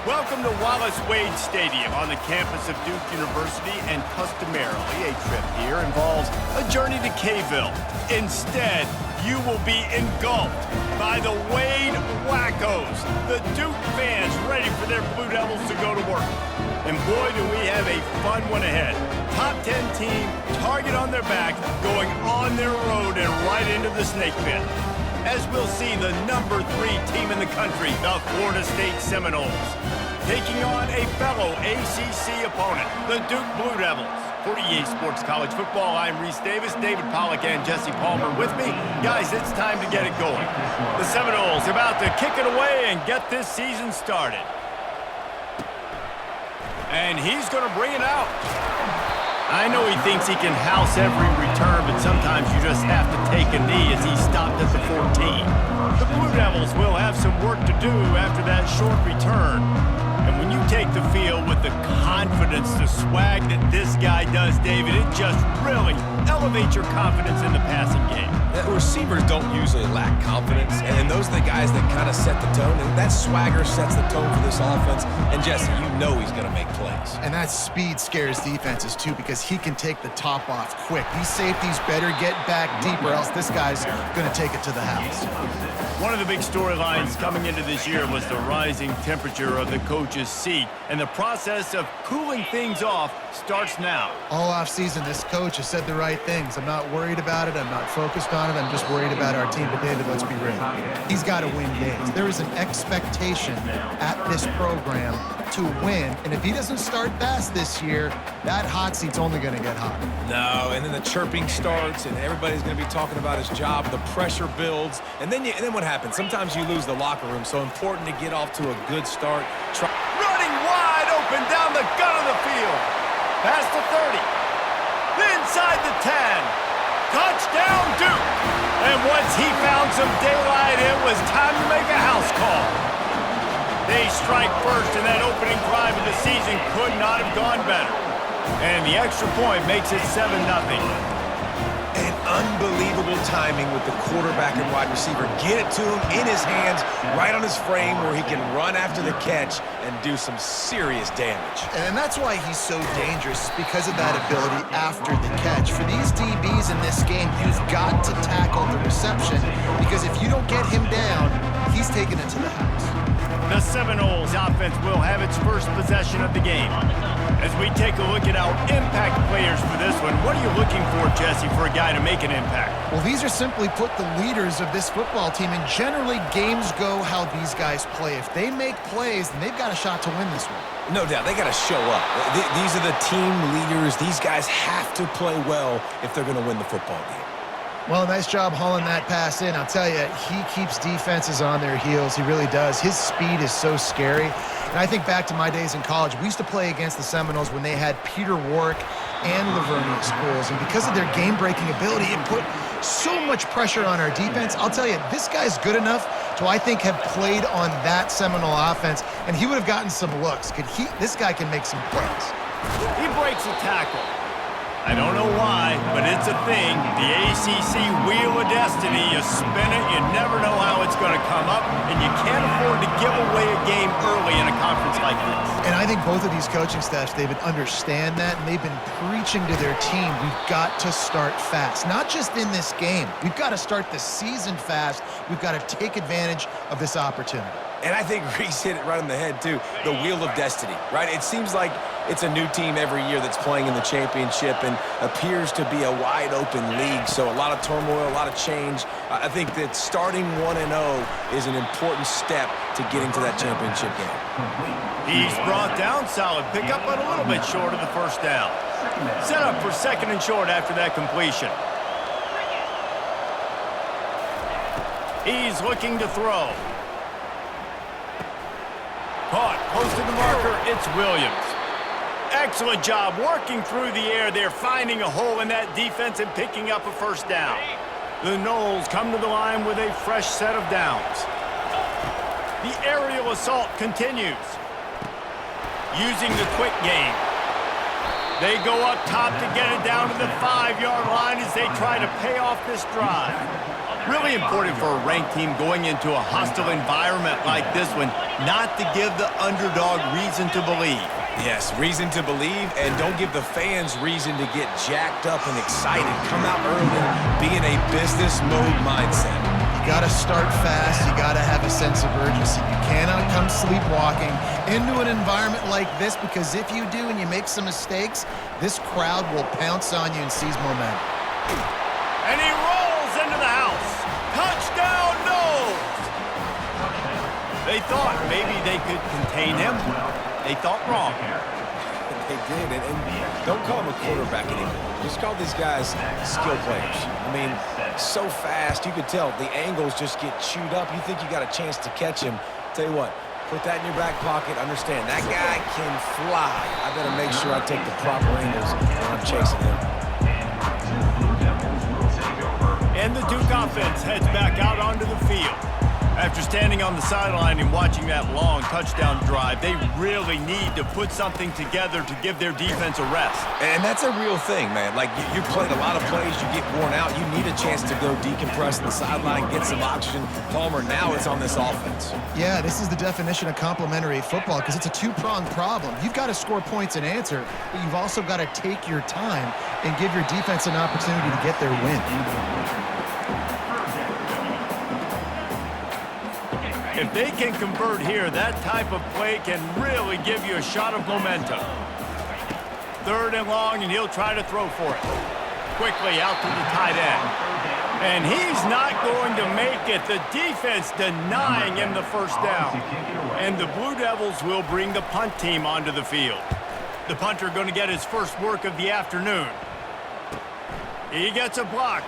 Welcome to Wallace Wade Stadium on the campus of Duke University, and customarily a trip here involves a journey to K-ville. Instead, you will be engulfed by the Wade Wackos, the Duke fans ready for their Blue Devils to go to work. And boy, do we have a fun one ahead. Top 10 team, target on their back, going on their road and right into the snake pit. As we'll see the number 3 team in the country, the Florida State Seminoles, taking on a fellow ACC opponent, the Duke Blue Devils. For EA Sports College Football, I'm Reese Davis, David Pollack, and Jesse Palmer with me. Guys, it's time to get it going. The Seminoles about to kick it away and get this season started. And he's going to bring it out. I know he thinks he can house every return, but sometimes you just have to take a knee as he stopped at the 14. The Blue Devils will have some work to do after that short return. And when you take the field with the confidence, the swag that this guy does, David, it just really elevates your confidence in the passing game. Receivers don't usually lack confidence, and those are the guys that kind of set the tone, and that swagger sets the tone for this offense. And Jesse, you know he's going to make plays. And that speed scares defenses too, because he can take the top off quick. These safeties better get back deep, or else this guy's going to take it to the house. One of the big storylines coming into this year was the rising temperature of the coach's seat, and the process of cooling things off starts now. All offseason, this coach has said the right things. I'm not worried about it. I'm not focused on it. I'm just worried about our team. But David, let's be real. He's got to win games. There is an expectation at this program to win, and if he doesn't start fast this year, that hot seat's only going to get hotter. No, and then the chirping starts, and everybody's going to be talking about his job. The pressure builds, and then what happens? Sometimes you lose the locker room, so important to get off to a good start. Running wide open down the gut of the field. Past the 30. Inside the 10. Touchdown, Duke. And once he found some daylight, it was time to make a house call. They strike first, and that opening drive of the season could not have gone better. And the extra point makes it 7-0. And unbelievable timing with the quarterback and wide receiver. Get it to him in his hands, right on his frame, where he can run after the catch and do some serious damage. And that's why he's so dangerous, because of that ability after the catch. For these DBs in this game, you've got to tackle the reception, because if you don't get him down, he's taking it to the house. The Seminoles offense will have its first possession of the game. As we take a look at our impact players for this one, what are you looking for, Jesse, for a guy to make an impact? Well, these are simply put the leaders of this football team, and generally games go how these guys play. If they make plays, then they've got a shot to win this one. No doubt, they got to show up. These are the team leaders. These guys have to play well if they're going to win the football game. Well, nice job hauling that pass in. I'll tell you, he keeps defenses on their heels. He really does. His speed is so scary. And I think back to my days in college. We used to play against the Seminoles when they had Peter Warrick and Lavernia schools. And because of their game-breaking ability, it put so much pressure on our defense. I'll tell you, this guy's good enough to, I think, have played on that Seminole offense, and he would have gotten some looks. This guy can make some plays. He breaks a tackle. I don't know why, but it's a thing. The ACC Wheel of Destiny, you spin it, you never know how it's going to come up, and you can't afford to give away a game early in a conference like this. And I think both of these coaching staffs, David, understand that, and they've been preaching to their team, we've got to start fast. Not just in this game. We've got to start the season fast. We've got to take advantage of this opportunity. And I think Reese hit it right on the head, too. The Wheel of Destiny, right? It seems like it's a new team every year that's playing in the championship and appears to be a wide-open league. So a lot of turmoil, a lot of change. I think that starting 1-0 is an important step to getting to that championship game. He's brought down solid. Pick up on a little bit short of the first down. Set up for 2nd and short after that completion. He's looking to throw. Caught, close to the marker, it's Williams. Excellent job working through the air there, finding a hole in that defense and picking up a first down. The Noles come to the line with a fresh set of downs. The aerial assault continues. Using the quick game. They go up top to get it down to the 5-yard line as they try to pay off this drive. Really important for a ranked team going into a hostile environment like this one, not to give the underdog reason to believe. Yes, reason to believe, and don't give the fans reason to get jacked up and excited. Come out early, be in a business mode mindset. You got to start fast. You got to have a sense of urgency. You cannot come sleepwalking into an environment like this, because if you do and you make some mistakes, this crowd will pounce on you and seize momentum. And he rolls into the house. Touchdown, Knowles! They thought maybe they could contain him. They thought wrong. They did, and don't call him a quarterback anymore. Just call these guys skill players. I mean, so fast, you could tell the angles just get chewed up. You think you got a chance to catch him. Tell you what, put that in your back pocket. Understand, that guy can fly. I better make sure I take the proper angles when I'm chasing him. And the Duke offense heads back out onto the field. After standing on the sideline and watching that long touchdown drive, they really need to put something together to give their defense a rest. And that's a real thing, man. Like, you played a lot of plays, you get worn out, you need a chance to go decompress on the sideline, get some oxygen. Palmer, now it's on this offense. Yeah, this is the definition of complementary football, because it's a two-pronged problem. You've got to score points and answer, but you've also got to take your time and give your defense an opportunity to get their win. If they can convert here, that type of play can really give you a shot of momentum. 3rd and long, and he'll try to throw for it. Quickly out to the tight end. And he's not going to make it. The defense denying him the first down. And the Blue Devils will bring the punt team onto the field. The punter going to get his first work of the afternoon. He gets a block.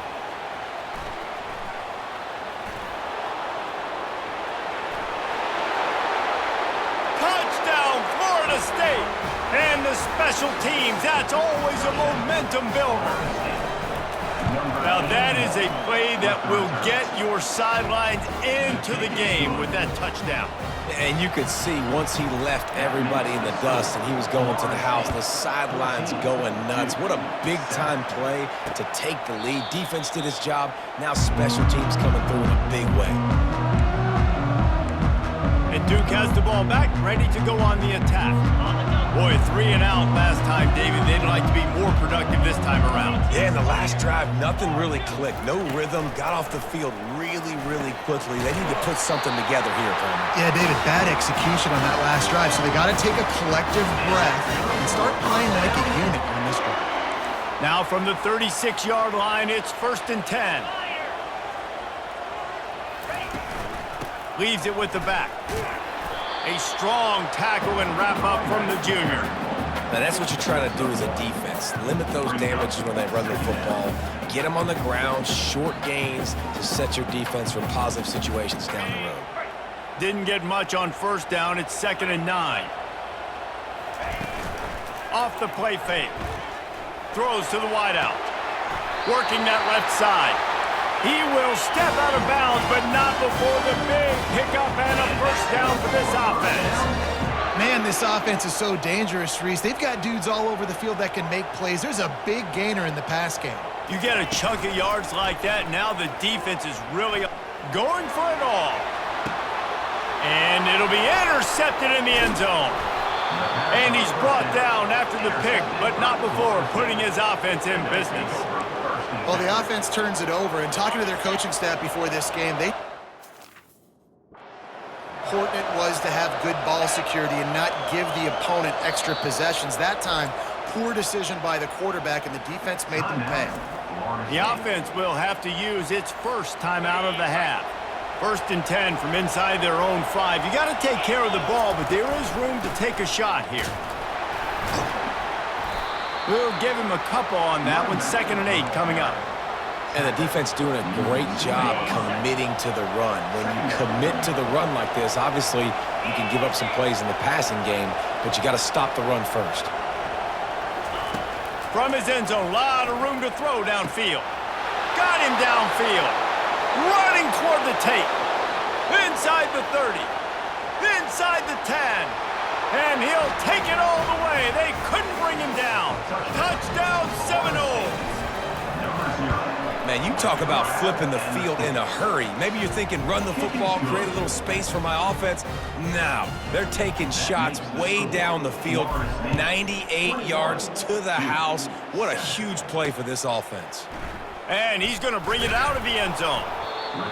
State. And the special teams, that's always a momentum builder. Now that is a play that will get your sidelines into the game with that touchdown. And you could see once he left everybody in the dust and he was going to the house, the sidelines going nuts. What a big-time play to take the lead. Defense did his job. Now special teams coming through in a big way. And Duke has the ball back, ready to go on the attack. Boy, 3 and out last time, David. They'd like to be more productive this time around. Yeah, in the last drive, nothing really clicked. No rhythm, got off the field really, really quickly. They need to put something together here, Palmer. Yeah, David, bad execution on that last drive, so they got to take a collective breath and start playing like a unit on this one. Now from the 36-yard line, it's 1st and 10. Leaves it with the back. A strong tackle and wrap up from the junior. Now that's what you try to do as a defense. Limit those damages when they run the football. Get them on the ground, short gains to set your defense for positive situations down the road. Didn't get much on 1st down. It's 2nd and 9. Off the play fake. Throws to the wideout. Working that left side. He will step out of bounds, but not before the big pickup and a 1st down for this offense. Man, this offense is so dangerous, Reese. They've got dudes all over the field that can make plays. There's a big gainer in the pass game. You get a chunk of yards like that, now the defense is really going for it all. And it'll be intercepted in the end zone. And he's brought down after the pick, but not before putting his offense in business. Well, the offense turns it over, and talking to their coaching staff before this game, important it was to have good ball security and not give the opponent extra possessions. That time, poor decision by the quarterback, and the defense made them pay. The offense will have to use its first timeout of the half. 1st and 10 from inside their own 5. You got to take care of the ball, but there is room to take a shot here. We'll give him a couple on that one. 2nd and 8 coming up. And the defense doing a great job committing to the run. When you commit to the run like this, obviously you can give up some plays in the passing game, but you got to stop the run first. From his end zone, a lot of room to throw downfield. Got him downfield. Running toward the tape. Inside the 30. Inside the 10. And he'll take it all the way. They couldn't bring him down. Touchdown, Seminoles. Man, you talk about flipping the field in a hurry. Maybe you're thinking run the football, create a little space for my offense. No, they're taking shots way down the field, 98 yards to the house. What a huge play for this offense. And he's going to bring it out of the end zone.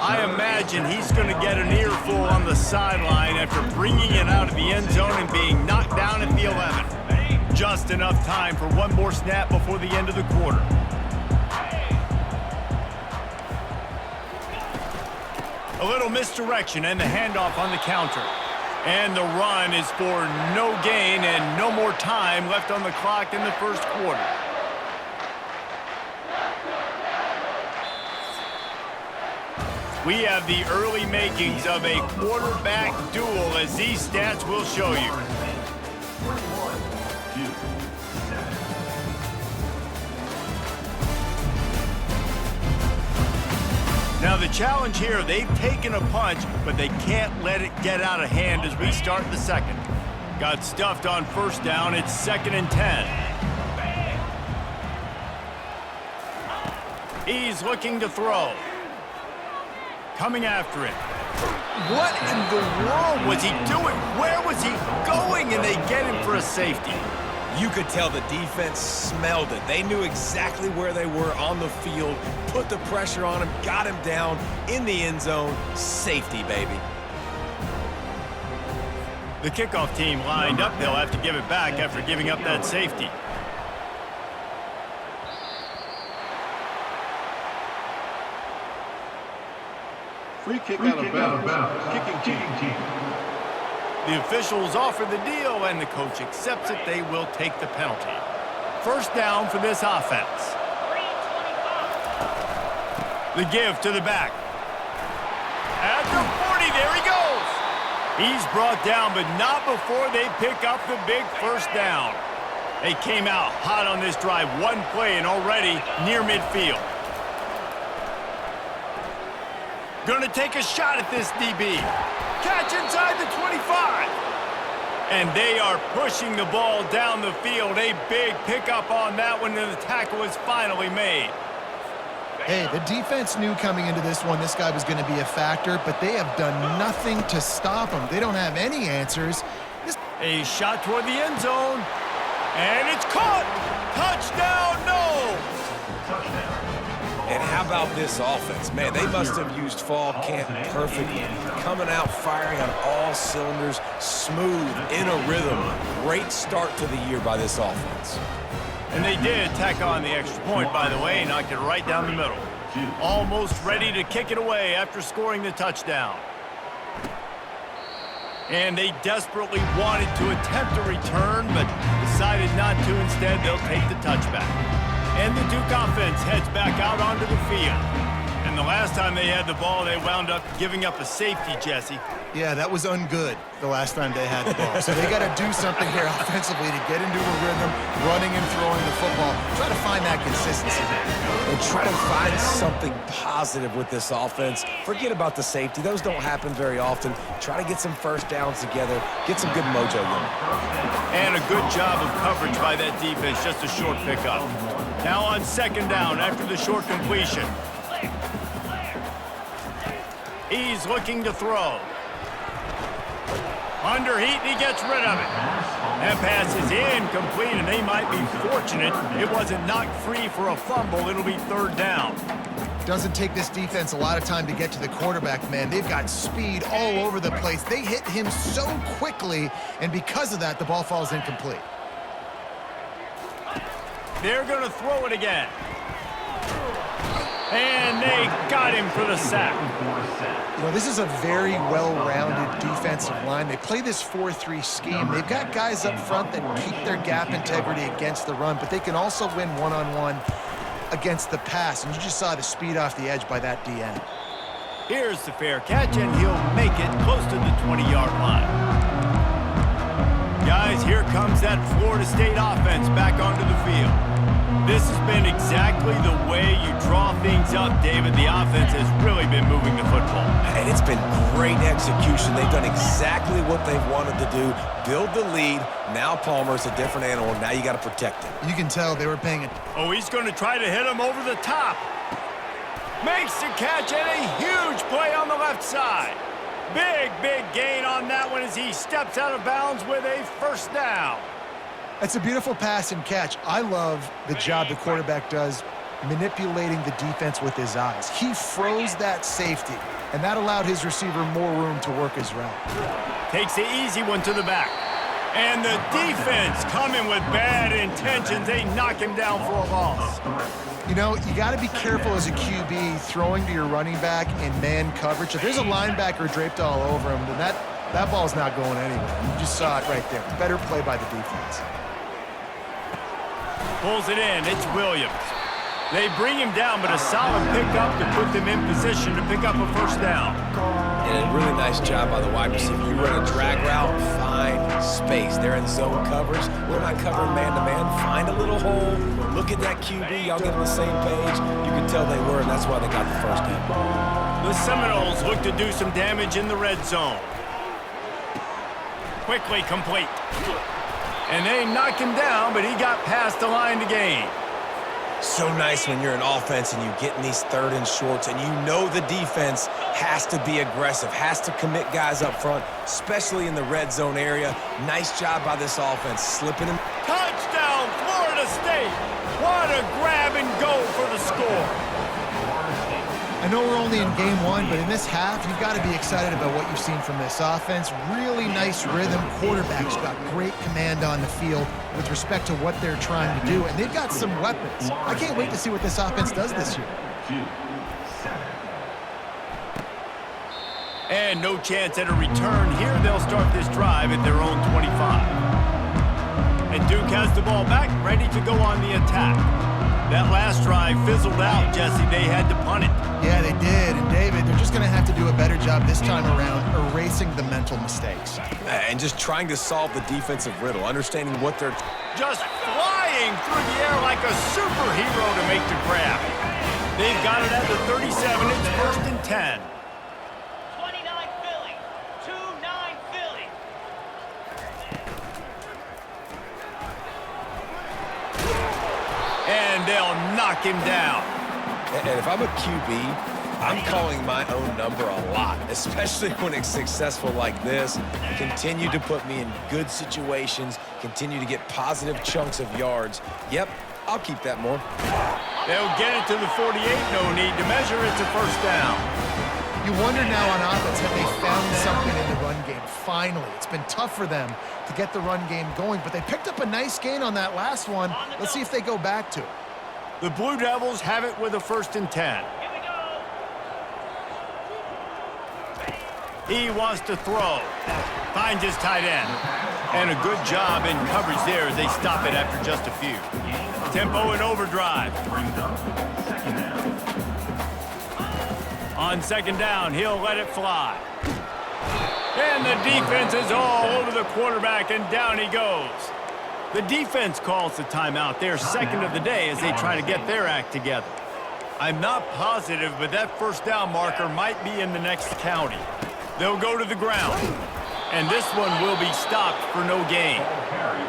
I imagine he's going to get an earful on the sideline after bringing it out of the end zone and being knocked down at the 11. Just enough time for one more snap before the end of the quarter. A little misdirection and the handoff on the counter. And the run is for no gain and no more time left on the clock in the first quarter. We have the early makings of a quarterback duel, as these stats will show you. Now the challenge here, they've taken a punch, but they can't let it get out of hand as we start the second. Got stuffed on first down, it's 2nd and 10. He's looking to throw. Coming after it. What in the world was he doing? Where was he going? And they get him for a safety. You could tell the defense smelled it. They knew exactly where they were on the field, put the pressure on him, got him down in the end zone. Safety, baby. The kickoff team lined up. They'll have to give it back after giving up that safety. Free kick out of bounds. Kicking team. The officials offer the deal, and the coach accepts it. They will take the penalty. First down for this offense. The give to the back. At the 40, there he goes. He's brought down, but not before they pick up the big first down. They came out hot on this drive. One play and already near midfield. Gonna take a shot at this DB. Catch inside the 25. And they are pushing the ball down the field. A big pickup on that one, and the tackle is finally made. Hey, the defense knew coming into this one this guy was going to be a factor, but they have done nothing to stop him. They don't have any answers. A shot toward the end zone. And it's caught. Touchdown, no. And how about this offense? Man, they must have used fall camp perfectly. Coming out firing on all cylinders, smooth, in a rhythm. Great start to the year by this offense. And they did tack on the extra point, by the way, knocked it right down the middle. Almost ready to kick it away after scoring the touchdown. And they desperately wanted to attempt a return, but decided not to. Instead, they'll take the touchback. And the Duke offense heads back out onto the field. And the last time they had the ball, they wound up giving up a safety, Jesse. Yeah, that was ungood the last time they had the ball. So they got to do something here offensively to get into a rhythm, running and throwing the football. Try to find that consistency. And try to find something positive with this offense. Forget about the safety. Those don't happen very often. Try to get some first downs together. Get some good mojo going. And a good job of coverage by that defense. Just a short pickup. Now on second down after the short completion. He's looking to throw. Under heat, and he gets rid of it. That pass is incomplete, and they might be fortunate it wasn't knocked free for a fumble. It'll be third down. Doesn't take this defense a lot of time to get to the quarterback, man. They've got speed all over the place. They hit him so quickly, and because of that, the ball falls incomplete. They're going to throw it again. And they got him for the sack. You know, this is a very well-rounded defensive line. They play this 4-3 scheme. They've got guys up front that keep their gap integrity against the run, but they can also win one-on-one against the pass. And you just saw the speed off the edge by that DN. Here's the fair catch, and he'll make it close to the 20-yard line. Guys, here comes that Florida State offense back onto the field. This has been exactly the way you draw things up, David. The offense has really been moving the football. And it's been great execution. They've done exactly what they've wanted to do. Build the lead. Now Palmer's a different animal. Now you got to protect him. You can tell they were paying it. Oh, he's going to try to hit him over the top. Makes the catch and a huge play on the left side. Big gain on that one as he steps out of bounds with a first down. It's a beautiful pass and catch. I love the job the quarterback does manipulating the defense with his eyes. He froze that safety, and that allowed his receiver more room to work his route. Takes the easy one to the back. And the defense coming with bad intentions. They knock him down for a loss. You know, you got to be careful as a QB throwing to your running back in man coverage. If there's a linebacker draped all over him, then that ball's not going anywhere. You just saw it right there. Better play by the defense. Pulls it in. It's Williams. They bring him down, but a solid pickup to put them in position to pick up a first down. And a really nice job by the wide receiver. You run a drag route, find space. They're in zone coverage. We're not covering man-to-man. Find a little hole. Look at that QB. Y'all get on the same page. You can tell they were, and that's why they got the first down. The Seminoles look to do some damage in the red zone. Quickly complete. And they knock him down, but he got past the line to gain. So nice when you're an offense and you get in these third and shorts and you know the defense has to be aggressive, has to commit guys up front, especially in the red zone area. Nice job by this offense, slipping him. Touchdown, Florida State! What a grab and go for the score. I know we're only in game one, but in this half, you've got to be excited about what you've seen from this offense. Really nice rhythm. Quarterback's got great command on the field with respect to what they're trying to do, and they've got some weapons. I can't wait to see what this offense does this year. And no chance at a return here. They'll start this drive at their own 25. And Duke has the ball back, ready to go on the attack. That last drive fizzled out, Jesse. They had to punt it. Yeah, they did. And, David, they're just going to have to do a better job this time around erasing the mental mistakes. And just trying to solve the defensive riddle, understanding what they're... Just flying through the air like a superhero to make the grab. They've got it at the 37. It's first and 10. 29 Philly. 2-9 Philly. And they'll knock him down. And if I'm a QB, I'm calling my own number a lot, especially when it's successful like this. Continue to put me in good situations, continue to get positive chunks of yards. Yep, I'll keep that more. They'll get it to the 48, no need to measure. It's a first down. You wonder now on offense, have they found something in the run game? Finally, it's been tough for them to get the run game going, but they picked up a nice gain on that last one. Let's see if they go back to it. The Blue Devils have it with a first and 10. Here we go. He wants to throw. Finds his tight end. And a good job in coverage there as they stop it after just a few. Tempo and overdrive. On second down, he'll let it fly. And the defense is all over the quarterback, and down he goes. The defense calls the timeout, their second of the day, as they try to get their act together. I'm not positive, but that first down marker might be in the next county. They'll go to the ground, and this one will be stopped for no gain.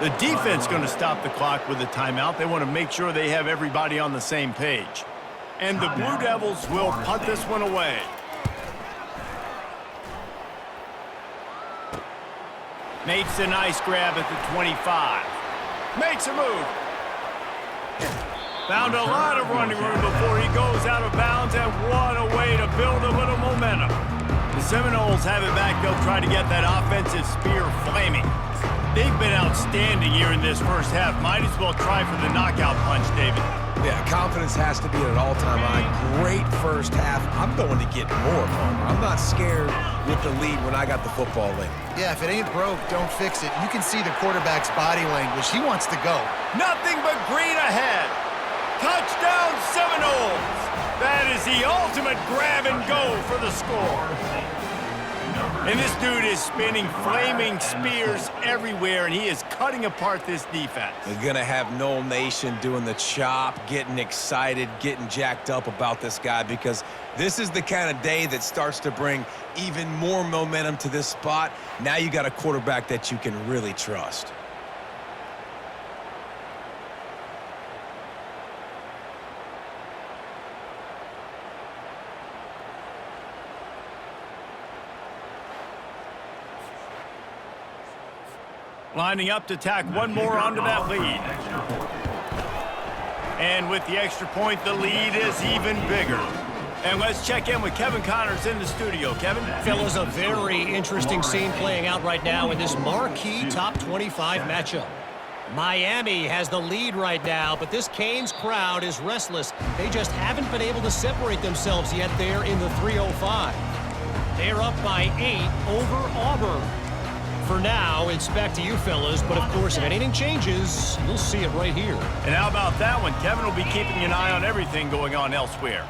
The defense going to stop the clock with a timeout. They want to make sure they have everybody on the same page. And the Blue Devils will punt this one away. Makes a nice grab at the 25. Makes a move. Found a lot of running room before he goes out of bounds, and what a way to build a little momentum. The Seminoles have it back. They'll try to get that offensive spear flaming. They've been outstanding here in this first half. Might as well try for the knockout punch, David. Yeah, confidence has to be at an all-time high. Great first half. I'm going to get more, Palmer. I'm not scared with the lead when I got the football in. Yeah, if it ain't broke, don't fix it. You can see the quarterback's body language. He wants to go. Nothing but green ahead. Touchdown Seminoles. That is the ultimate grab and go for the score. And this dude is spinning flaming spears everywhere, and he is cutting apart this defense. We're going to have Noel Nation doing the chop, getting excited, getting jacked up about this guy, because this is the kind of day that starts to bring even more momentum to this spot. Now you got a quarterback that you can really trust. Lining up to tack one more onto that lead. And with the extra point, the lead is even bigger. And let's check in with Kevin Connors in the studio. Kevin? Fellas, a very interesting scene playing out right now in this marquee top 25 matchup. Miami has the lead right now, but this Canes crowd is restless. They just haven't been able to separate themselves yet there in the 305. They're up by 8 over Auburn. For now, it's back to you fellas, but of course, if anything changes, you'll see it right here. And how about that one? Kevin will be keeping an eye on everything going on elsewhere.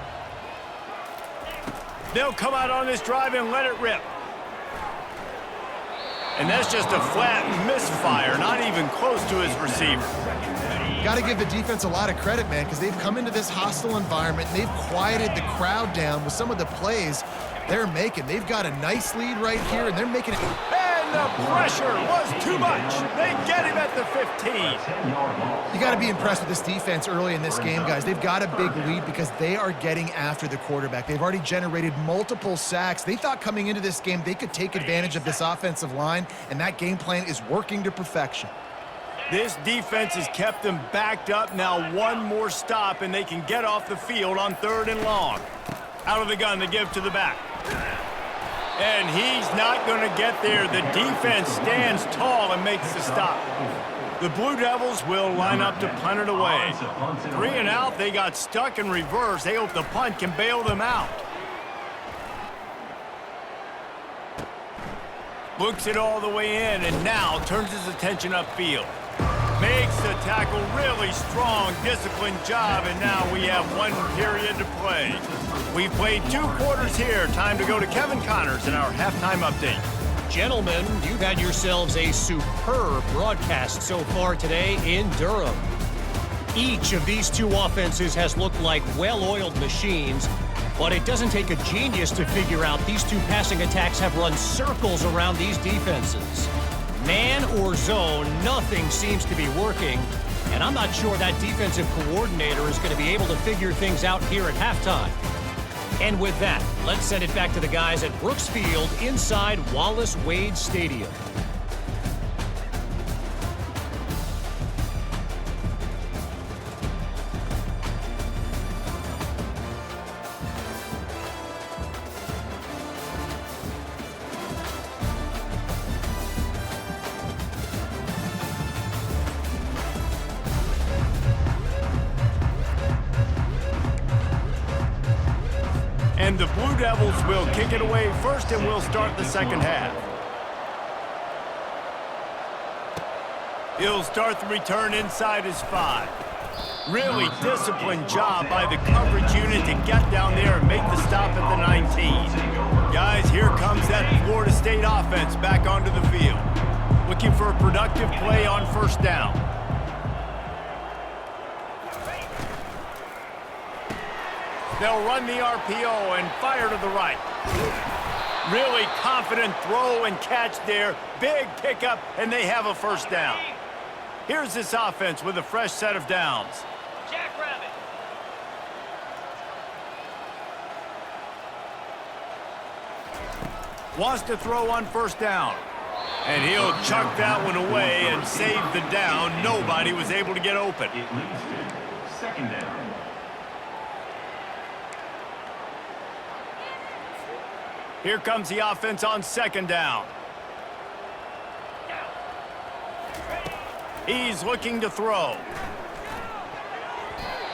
They'll come out on this drive and let it rip. And that's just a flat misfire, not even close to his receiver. Got to give the defense a lot of credit, man, because they've come into this hostile environment, and they've quieted the crowd down with some of the plays they're making. They've got a nice lead right here, and they're making it. And the pressure was too much. They get him at the 15. You got to be impressed with this defense early in this game, guys. They've got a big lead because they are getting after the quarterback. They've already generated multiple sacks. They thought coming into this game they could take advantage of this offensive line, and that game plan is working to perfection. This defense has kept them backed up. Now one more stop, and they can get off the field on 3rd and long. Out of the gun to give to the back. And he's not going to get there. The defense stands tall and makes the stop. The Blue Devils will line up to punt it away. 3 and out. They got stuck in reverse. They hope the punt can bail them out. Looks it all the way in and now turns his attention upfield. Makes the tackle really strong, disciplined job, and now we have 1 period to play. We've played 2 quarters here. Time to go to Kevin Connors in our halftime update. Gentlemen, you've had yourselves a superb broadcast so far today in Durham. Each of these 2 offenses has looked like well-oiled machines, but it doesn't take a genius to figure out these 2 passing attacks have run circles around these defenses. Man or zone, nothing seems to be working, and I'm not sure that defensive coordinator is going to be able to figure things out here at halftime. And with that, let's send it back to the guys at Brooks Field inside Wallace Wade Stadium. And the Blue Devils will kick it away first, and we'll start the second half. He'll start the return inside his 5. Really disciplined job by the coverage unit to get down there and make the stop at the 19. Guys, here comes that Florida State offense back onto the field. Looking for a productive play on 1st down. They'll run the RPO and fire to the right. Really confident throw and catch there. Big pickup, and they have a 1st down. Here's this offense with a fresh set of downs. Jackrabbit. Wants to throw on 1st down. And he'll chuck that one away and save the down. Nobody was able to get open. It leads to 2nd down. Here comes the offense on 2nd down. He's looking to throw.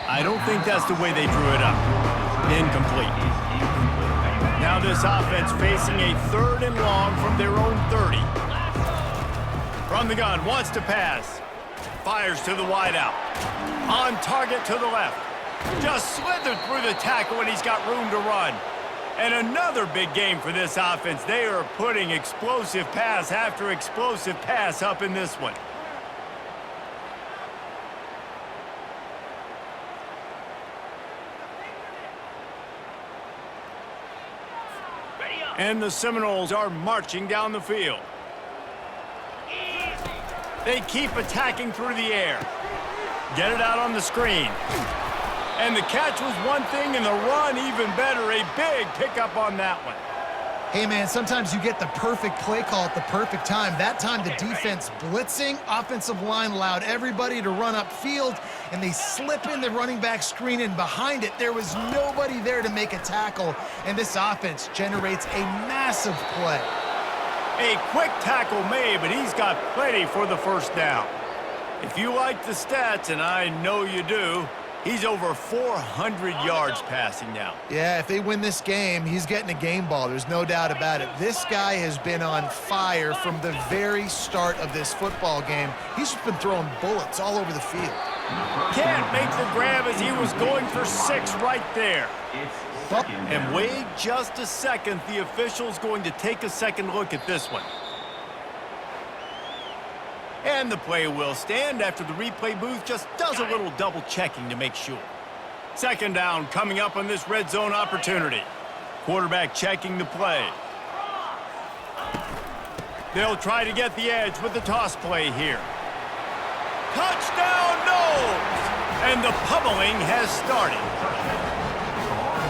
I don't think that's the way they drew it up. Incomplete. Now this offense facing a 3rd and long from their own 30. From the gun, wants to pass. Fires to the wideout. On target to the left. Just slithered through the tackle and he's got room to run. And another big game for this offense. They are putting explosive pass after explosive pass up in this one. And the Seminoles are marching down the field. They keep attacking through the air. Get it out on the screen. And the catch was one thing, and the run even better. A big pickup on that one. Hey, man, sometimes you get the perfect play call at the perfect time. That time, the defense blitzing, offensive line allowed everybody to run upfield, and they slip in the running back screen, and behind it, there was nobody there to make a tackle, and this offense generates a massive play. A quick tackle made, but he's got plenty for the first down. If you like the stats, and I know you do, he's over 400 yards passing now. Yeah, if they win this game, he's getting a game ball. There's no doubt about it. This guy has been on fire from the very start of this football game. He's just been throwing bullets all over the field. Can't make the grab as he was going for 6 right there. And wait just a second. The official's going to take a second look at this one. And the play will stand after the replay booth just does a little double checking to make sure. Second down coming up on this red zone opportunity. Quarterback checking the play. They'll try to get the edge with the toss play here. Touchdown, Noles! And the pummeling has started.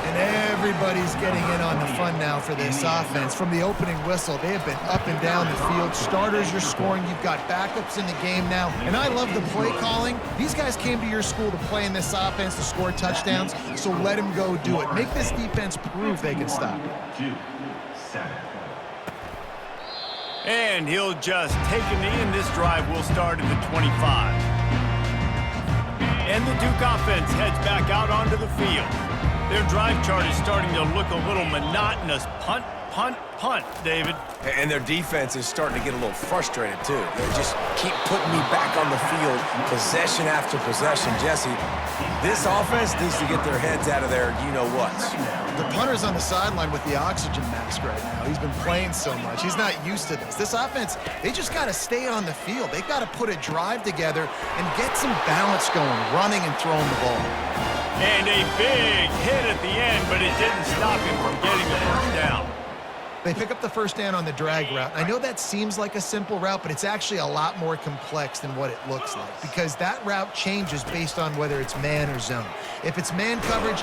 And everybody's getting in on the fun now for this offense. From the opening whistle, they have been up and down the field. Starters are scoring. You've got backups in the game now. And I love the play calling. These guys came to your school to play in this offense to score touchdowns, so let them go do it. Make this defense prove they can stop it. And he'll just take a knee, and this drive will start at the 25. And the Duke offense heads back out onto the field. Their drive chart is starting to look a little monotonous. Punt, punt, punt, David. And their defense is starting to get a little frustrated, too. They just keep putting me back on the field, possession after possession. Jesse, this offense needs to get their heads out of their you-know-whats. The punter's on the sideline with the oxygen mask right now. He's been playing so much. He's not used to this. This offense, they just got to stay on the field. They've got to put a drive together and get some balance going, running and throwing the ball. And a big hit at the end, but it didn't stop him from getting the first down. They pick up the first down on the drag route. I know that seems like a simple route, but it's actually a lot more complex than what it looks like because that route changes based on whether it's man or zone. If it's man coverage...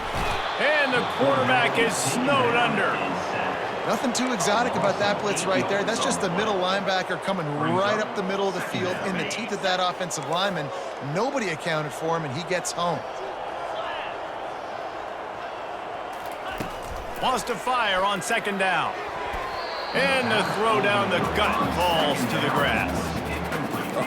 And the quarterback is snowed under. Nothing too exotic about that blitz right there. That's just the middle linebacker coming right up the middle of the field in the teeth of that offensive lineman. Nobody accounted for him, and he gets home. Wants to fire on second down. And the throw down the gut falls to the grass.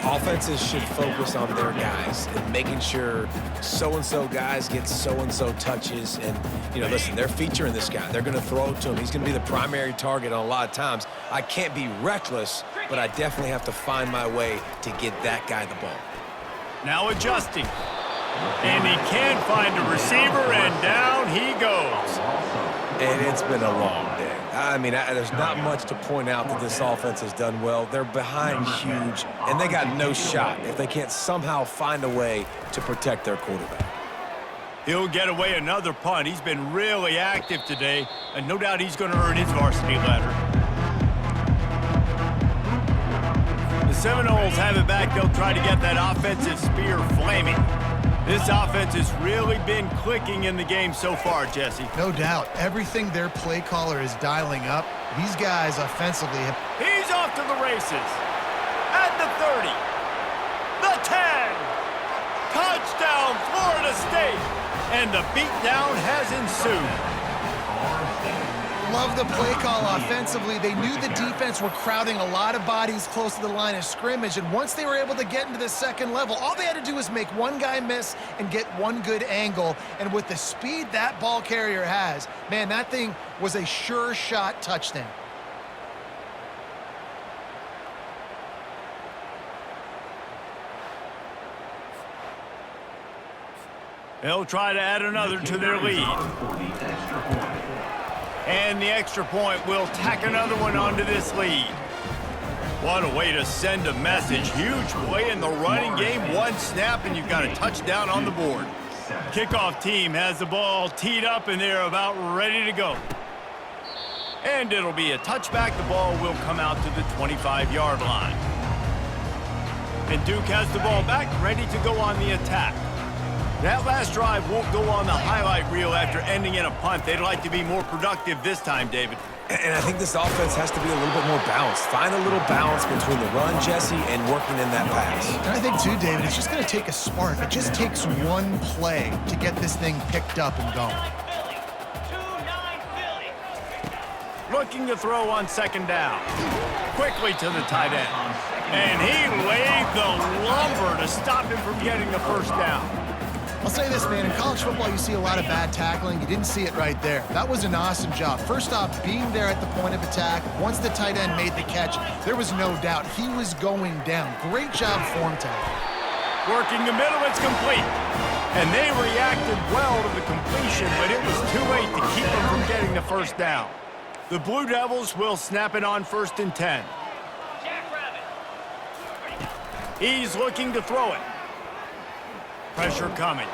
Offenses should focus on their guys and making sure so-and-so guys get so-and-so touches. And, you know, listen, they're featuring this guy. They're going to throw it to him. He's going to be the primary target on a lot of times. I can't be reckless, but I definitely have to find my way to get that guy the ball. Now adjusting. And he can't find a receiver, and down he goes. And it's been a long day. I mean, there's not much to point out that this offense has done well. They're behind huge, and they got no shot if they can't somehow find a way to protect their quarterback. He'll get away another punt. He's been really active today, and no doubt he's going to earn his varsity letter. The Seminoles have it back. They'll try to get that offensive spear flaming. This offense has really been clicking in the game so far, Jesse. No doubt. Everything their play caller is dialing up, these guys offensively have... He's off to the races. At the 30. The 10. Touchdown, Florida State. And the beatdown has ensued. Love the play call offensively. They knew the defense were crowding a lot of bodies close to the line of scrimmage, and once they were able to get into the second level, all they had to do was make one guy miss and get one good angle, and with the speed that ball carrier has, man, that thing was a sure shot touchdown. They'll try to add another to their lead. And the extra point will tack another one onto this lead. What a way to send a message. Huge play in the running game. One snap and you've got a touchdown on the board. Kickoff team has the ball teed up and they're about ready to go. And it'll be a touchback. The ball will come out to the 25-yard line. And Duke has the ball back, ready to go on the attack. That last drive won't go on the highlight reel after ending in a punt. They'd like to be more productive this time, David. And I think this offense has to be a little bit more balanced. Find a little balance between the run, Jesse, and working in that pass. And I think, too, David, it's just going to take a spark. It just takes one play to get this thing picked up and going. Philly. 2-9 Philly. Looking to throw on second down. Quickly to the tight end. And he laid the lumber to stop him from getting the first down. I'll say this, man, in college football, you see a lot of bad tackling. You didn't see it right there. That was an awesome job. First off, being there at the point of attack. Once the tight end made the catch, there was no doubt he was going down. Great job form tackle. Working the middle, it's complete. And they reacted well to the completion, but it was too late to keep them from getting the first down. The Blue Devils will snap it on 1st and 10. Jackrabbit. He's looking to throw it. Pressure coming.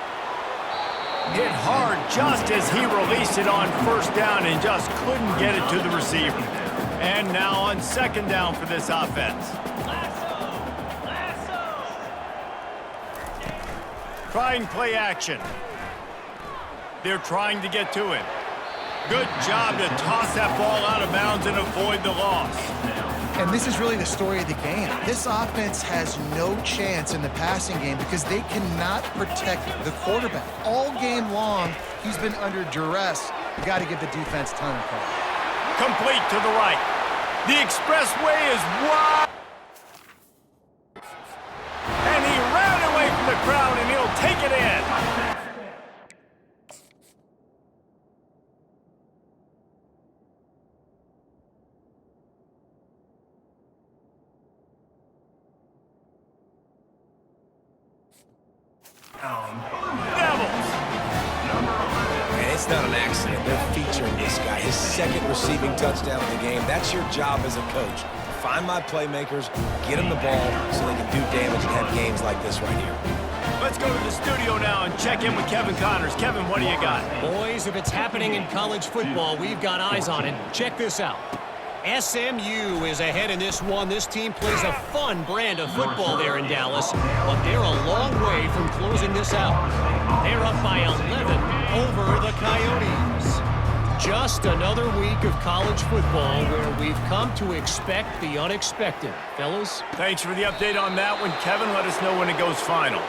Hit hard just as he released it on 1st down and just couldn't get it to the receiver. And now on 2nd down for this offense. Lasso. Trying play action. They're trying to get to him. Good job to toss that ball out of bounds and avoid the loss. And this is really the story of the game. This offense has no chance in the passing game because they cannot protect the quarterback. All game long, he's been under duress. You got to give the defense time to call. Complete to the right. The expressway is wide. And he ran away from the crowd, and he'll take it in. Devils. And it's not an accident. They're featuring this guy. His 2nd receiving touchdown of the game. That's your job as a coach. Find my playmakers, get them the ball so they can do damage and have games like this right here. Let's go to the studio now and check in with Kevin Connors. Kevin, what do you got? Boys, if it's happening in college football, we've got eyes on it. Check this out. SMU is ahead in this one. This team plays a fun brand of football there in Dallas, but they're a long way from closing this out. They're up by 11 over the Coyotes. Just another week of college football where we've come to expect the unexpected. Fellas? Thanks for the update on that one, Kevin. Let us know when it goes final.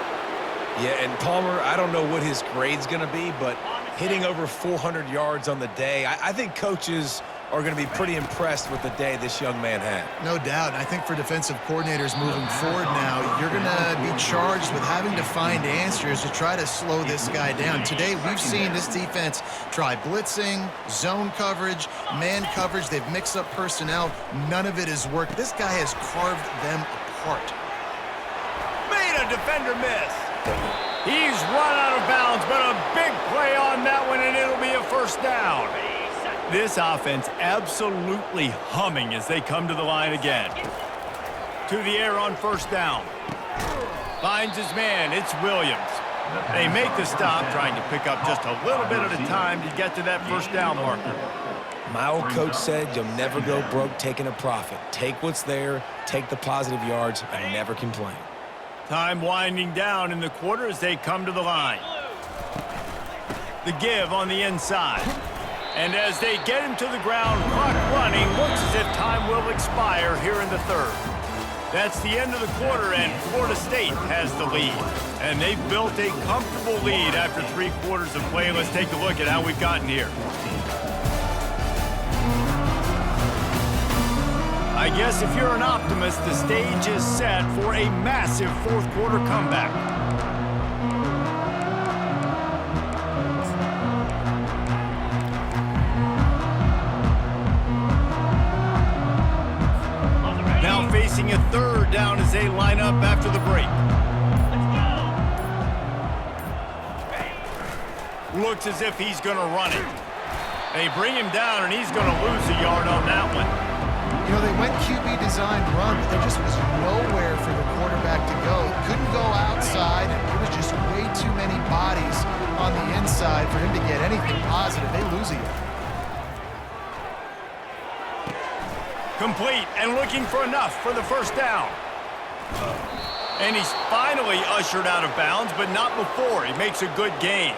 Yeah, and Palmer, I don't know what his grade's going to be, but hitting over 400 yards on the day, I think coaches are going to be pretty impressed with the day this young man had. No doubt. I think for defensive coordinators moving forward now, you're going to be charged with having to find answers to try to slow this guy down. Today, we've seen this defense try blitzing, zone coverage, man coverage. They've mixed up personnel. None of it has worked. This guy has carved them apart. Made a defender miss. He's run out of bounds, but a big play on that one, and it'll be a 1st down. This offense absolutely humming as they come to the line again. To the air on 1st down. Finds his man. It's Williams. They make the stop, trying to pick up just a little bit at a time to get to that 1st down marker. My old coach said you'll never go broke taking a profit. Take what's there, take the positive yards, and never complain. Time winding down in the quarter as they come to the line. The give on the inside. And as they get him to the ground, clock running, looks as if time will expire here in the 3rd. That's the end of the quarter, and Florida State has the lead. And they've built a comfortable lead after 3 quarters of play. Let's take a look at how we've gotten here. I guess if you're an optimist, the stage is set for a massive 4th quarter comeback. Now facing a 3rd down as they line up after the break. Looks as if he's going to run it. They bring him down, and he's going to lose a yard on that one. You know, they went QB designed run, but there just was nowhere for the quarterback to go. Couldn't go outside, and there was just way too many bodies on the inside for him to get anything positive. They lose a yard. Complete and looking for enough for the 1st down. And he's finally ushered out of bounds, but not before. He makes a good gain.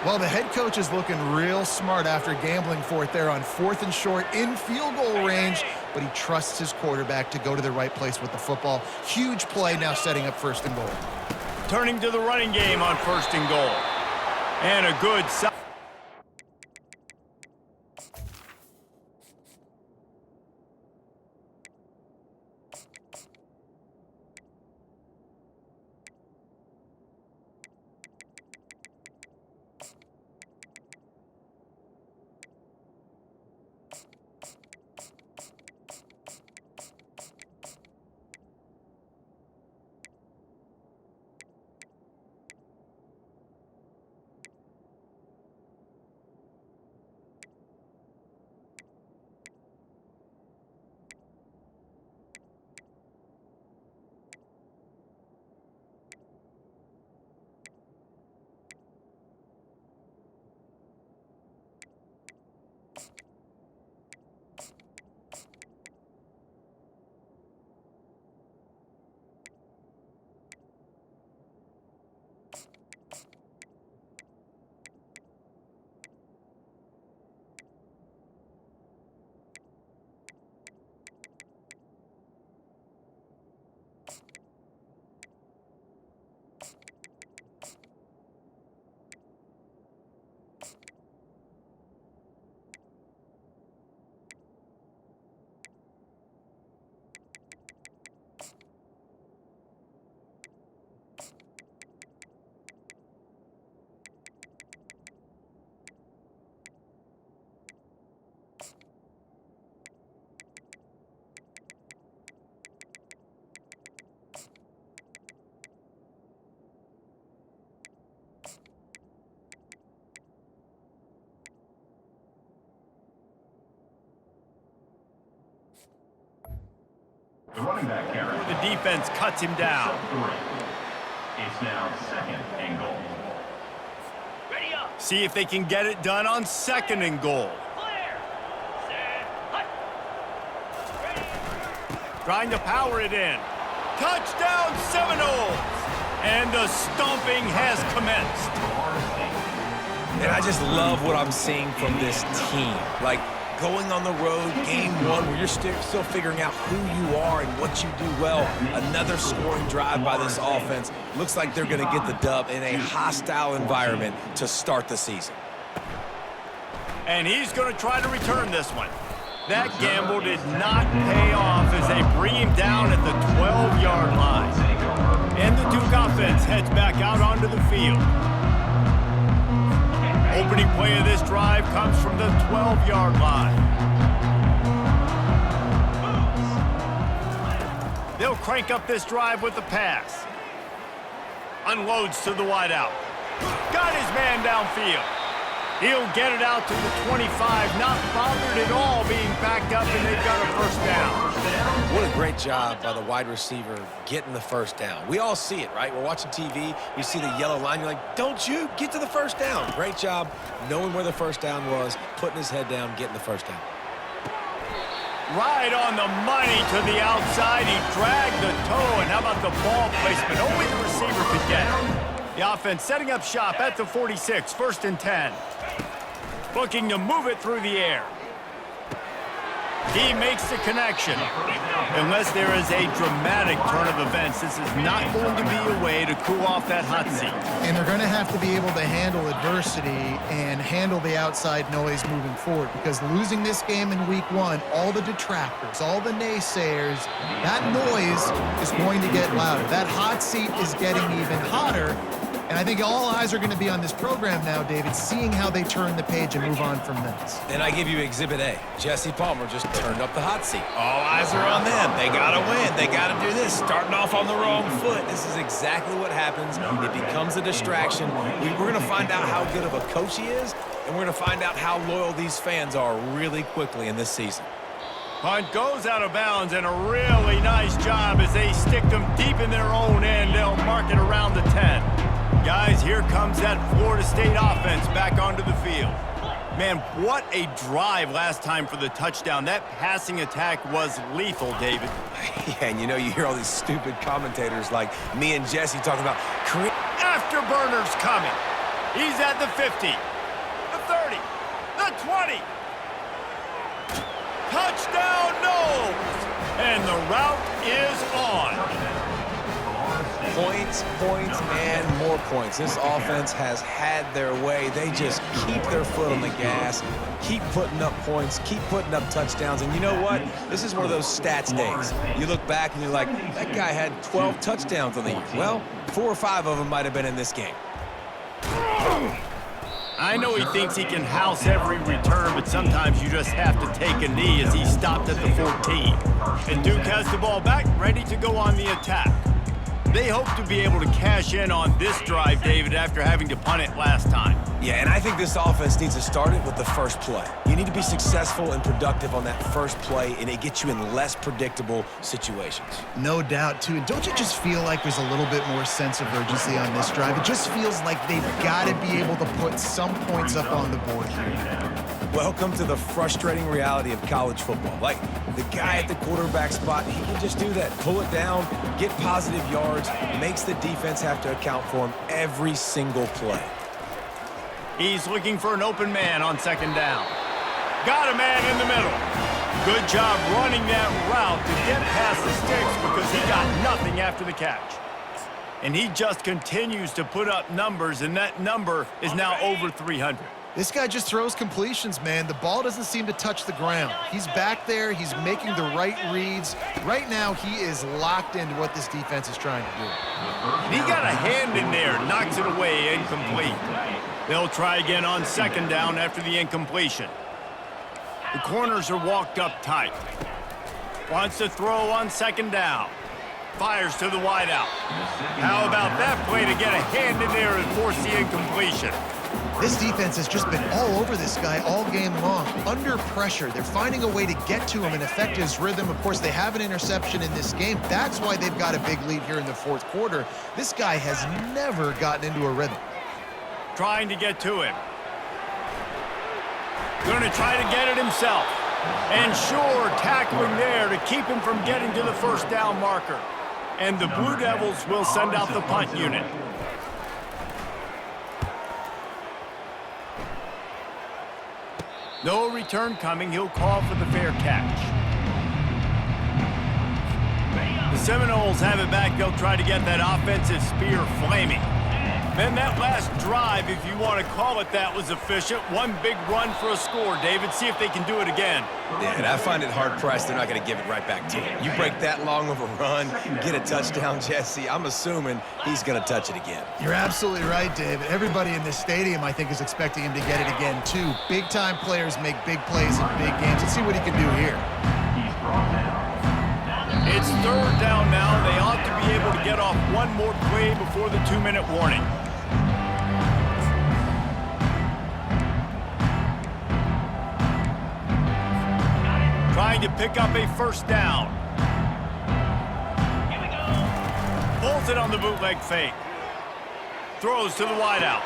Well, the head coach is looking real smart after gambling for it there on 4th and short in field goal range, but he trusts his quarterback to go to the right place with the football. Huge play now setting up 1st and goal. Turning to the running game on 1st and goal. And a good side. The running back carry. The defense cuts him down. 3. It's now 2nd and goal. Ready up. See if they can get it done on 2nd and goal. Clear. Set. Hut. Ready. Trying to power it in. Touchdown Seminoles! And the stomping has commenced. And I just love what I'm seeing from this team. Like, going on the road, game 1, where you're still figuring out who you are and what you do well. Another scoring drive by this offense. Looks like they're going to get the dub in a hostile environment to start the season. And he's going to try to return this one. That gamble did not pay off as they bring him down at the 12-yard line. And the Duke offense heads back out onto the field. Opening play of this drive comes from the 12-yard line. They'll crank up this drive with the pass. Unloads to the wideout. Got his man downfield. He'll get it out to the 25, not bothered at all being backed up, and they've got a 1st down. What a great job by the wide receiver getting the 1st down. We all see it, right? We're watching TV, you see the yellow line, you're like, don't you get to the 1st down. Great job knowing where the 1st down was, putting his head down, getting the 1st down. Right on the money to the outside. He dragged the toe, and how about the ball placement? Only the receiver could get it. The offense setting up shop at the 46, 1st and 10. Looking to move it through the air. He makes the connection. Unless there is a dramatic turn of events, this is not going to be a way to cool off that hot seat. And they're going to have to be able to handle adversity and handle the outside noise moving forward, because losing this game in week 1, all the detractors, all the naysayers, that noise is going to get louder. That hot seat is getting even hotter. And I think all eyes are going to be on this program now, David, seeing how they turn the page and move on from this. And I give you Exhibit A. Jesse Palmer just turned up the hot seat. All eyes are on them. They got to win. They got to do this. Starting off on the wrong foot. This is exactly what happens. It becomes a distraction. We're going to find out how good of a coach he is, and we're going to find out how loyal these fans are really quickly in this season. Punt goes out of bounds, and a really nice job as they stick them deep in their own end. They'll mark it around the 10. Guys, here comes that Florida State offense back onto the field. Man, what a drive last time for the touchdown. That passing attack was lethal, David. Yeah, and you know, you hear all these stupid commentators like me and Jesse talking about afterburners coming. He's at the 50, the 30, the 20. Touchdown, no! And the route is on. Points, points, and more points. This offense has had their way. They just keep their foot on the gas, keep putting up points, keep putting up touchdowns. And you know what? This is one of those stats days. You look back and you're like, that guy had 12 touchdowns on the year. Well, 4 or 5 of them might have been in this game. I know he thinks he can house every return, but sometimes you just have to take a knee as he stopped at the 14. And Duke has the ball back, ready to go on the attack. They hope to be able to cash in on this drive, David, after having to punt it last time. Yeah, and I think this offense needs to start it with the first play. You need to be successful and productive on that first play, and it gets you in less predictable situations. No doubt, too. And don't you just feel like there's a little bit more sense of urgency on this drive? It just feels like they've got to be able to put some points up on the board here. Welcome to the frustrating reality of college football. Like, the guy at the quarterback spot, he can just do that. Pull it down, get positive yards, makes the defense have to account for him every single play. He's looking for an open man on second down. Got a man in the middle. Good job running that route to get past the sticks because he got nothing after the catch. And he just continues to put up numbers, and that number is now over 300. This guy just throws completions, man. The ball doesn't seem to touch the ground. He's back there. He's making the right reads. Right now, he is locked into what this defense is trying to do. He got a hand in there, knocks it away, incomplete. They'll try again on second down after the incompletion. The corners are walked up tight. Wants to throw on second down. Fires to the wideout. How about that play to get a hand in there and force the incompletion? This defense has just been all over this guy all game long. Under pressure, they're finding a way to get to him and affect his rhythm. Of course, they have an interception in this game. That's why they've got a big lead here in the fourth quarter. This guy has never gotten into a rhythm. Trying to get to him. Going to try to get it himself. And sure, tackling there to keep him from getting to the first down marker. And the Blue Devils will send out the punt unit. No return coming. He'll call for the fair catch. The Seminoles have it back. They'll try to get that offensive spear flaming. Then that last drive, if you want to call it that, was efficient. One big run for a score, David. See if they can do it again. Yeah, and I find it hard-pressed they're not going to give it right back to you. You break that long of a run, get a touchdown, Jesse, I'm assuming he's going to touch it again. You're absolutely right, David. Everybody in this stadium, I think, is expecting him to get it again, too. Big-time players make big plays in big games. Let's see what he can do here. It's third down now. They ought to be able to get off one more play before the 2-minute warning. Trying to pick up a first down. Here we go. Pulls it on the bootleg fake. Throws to the wideout.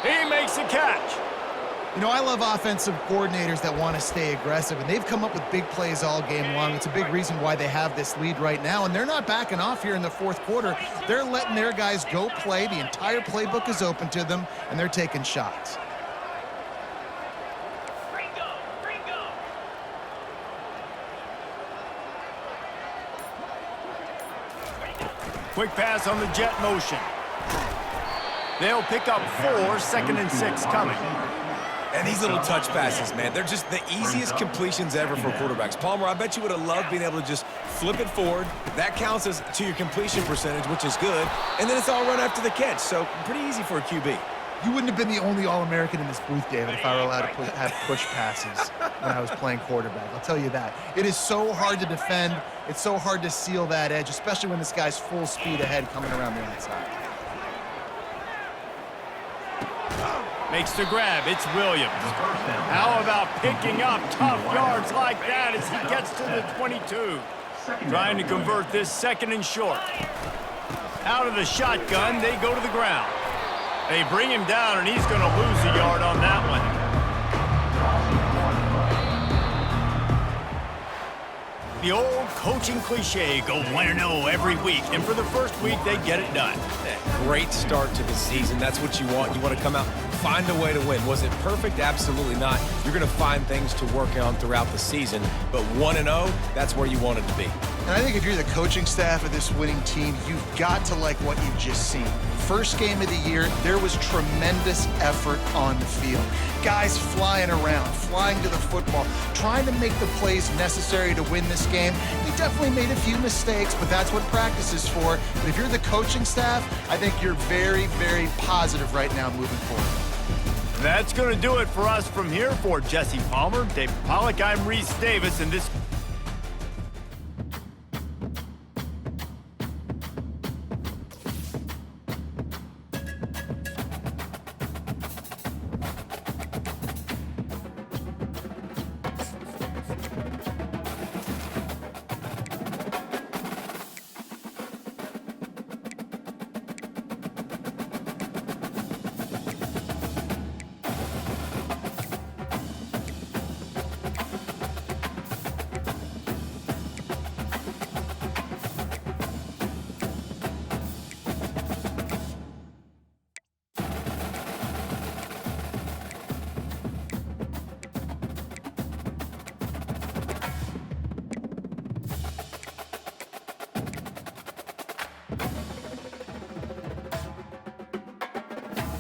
He makes the catch. You know, I love offensive coordinators that want to stay aggressive, and they've come up with big plays all game long. It's a big reason why they have this lead right now, and they're not backing off here in the fourth quarter. They're letting their guys go play. The entire playbook is open to them, and they're taking shots. Gringo. Quick pass on the jet motion. They'll pick up 4, 2nd and 6 coming. And these little touch passes, man, they're just the easiest completions ever for quarterbacks. Palmer, I bet you would have loved being able to just flip it forward. That counts as to your completion percentage, which is good. And then it's all run after the catch, so pretty easy for a QB. You wouldn't have been the only All-American in this booth, David, if I were allowed to have push passes when I was playing quarterback. I'll tell you that. It is so hard to defend. It's so hard to seal that edge, especially when this guy's full speed ahead coming around the outside. Makes the grab. It's Williams. How about picking up tough yards like that as he gets to the 22? Trying to convert this 2nd and short. Out of the shotgun, they go to the ground. They bring him down, and he's going to lose a yard on that one. The old coaching cliche, go 1-0 every week. And for the first week, they get it done. Great start to the season. That's what you want. You want to come out, find a way to win. Was it perfect? Absolutely not. You're going to find things to work on throughout the season. But 1-0, that's where you want it to be. And I think if you're the coaching staff of this winning team, you've got to like what you've just seen. First game of the year, there was tremendous effort on the field. Guys flying around, flying to the football, trying to make the plays necessary to win this game. They definitely made a few mistakes, but that's what practice is for. But if you're the coaching staff, I think you're very, very positive right now moving forward. That's going to do it for us from here. For Jesse Palmer, David Pollack, I'm Reese Davis, and this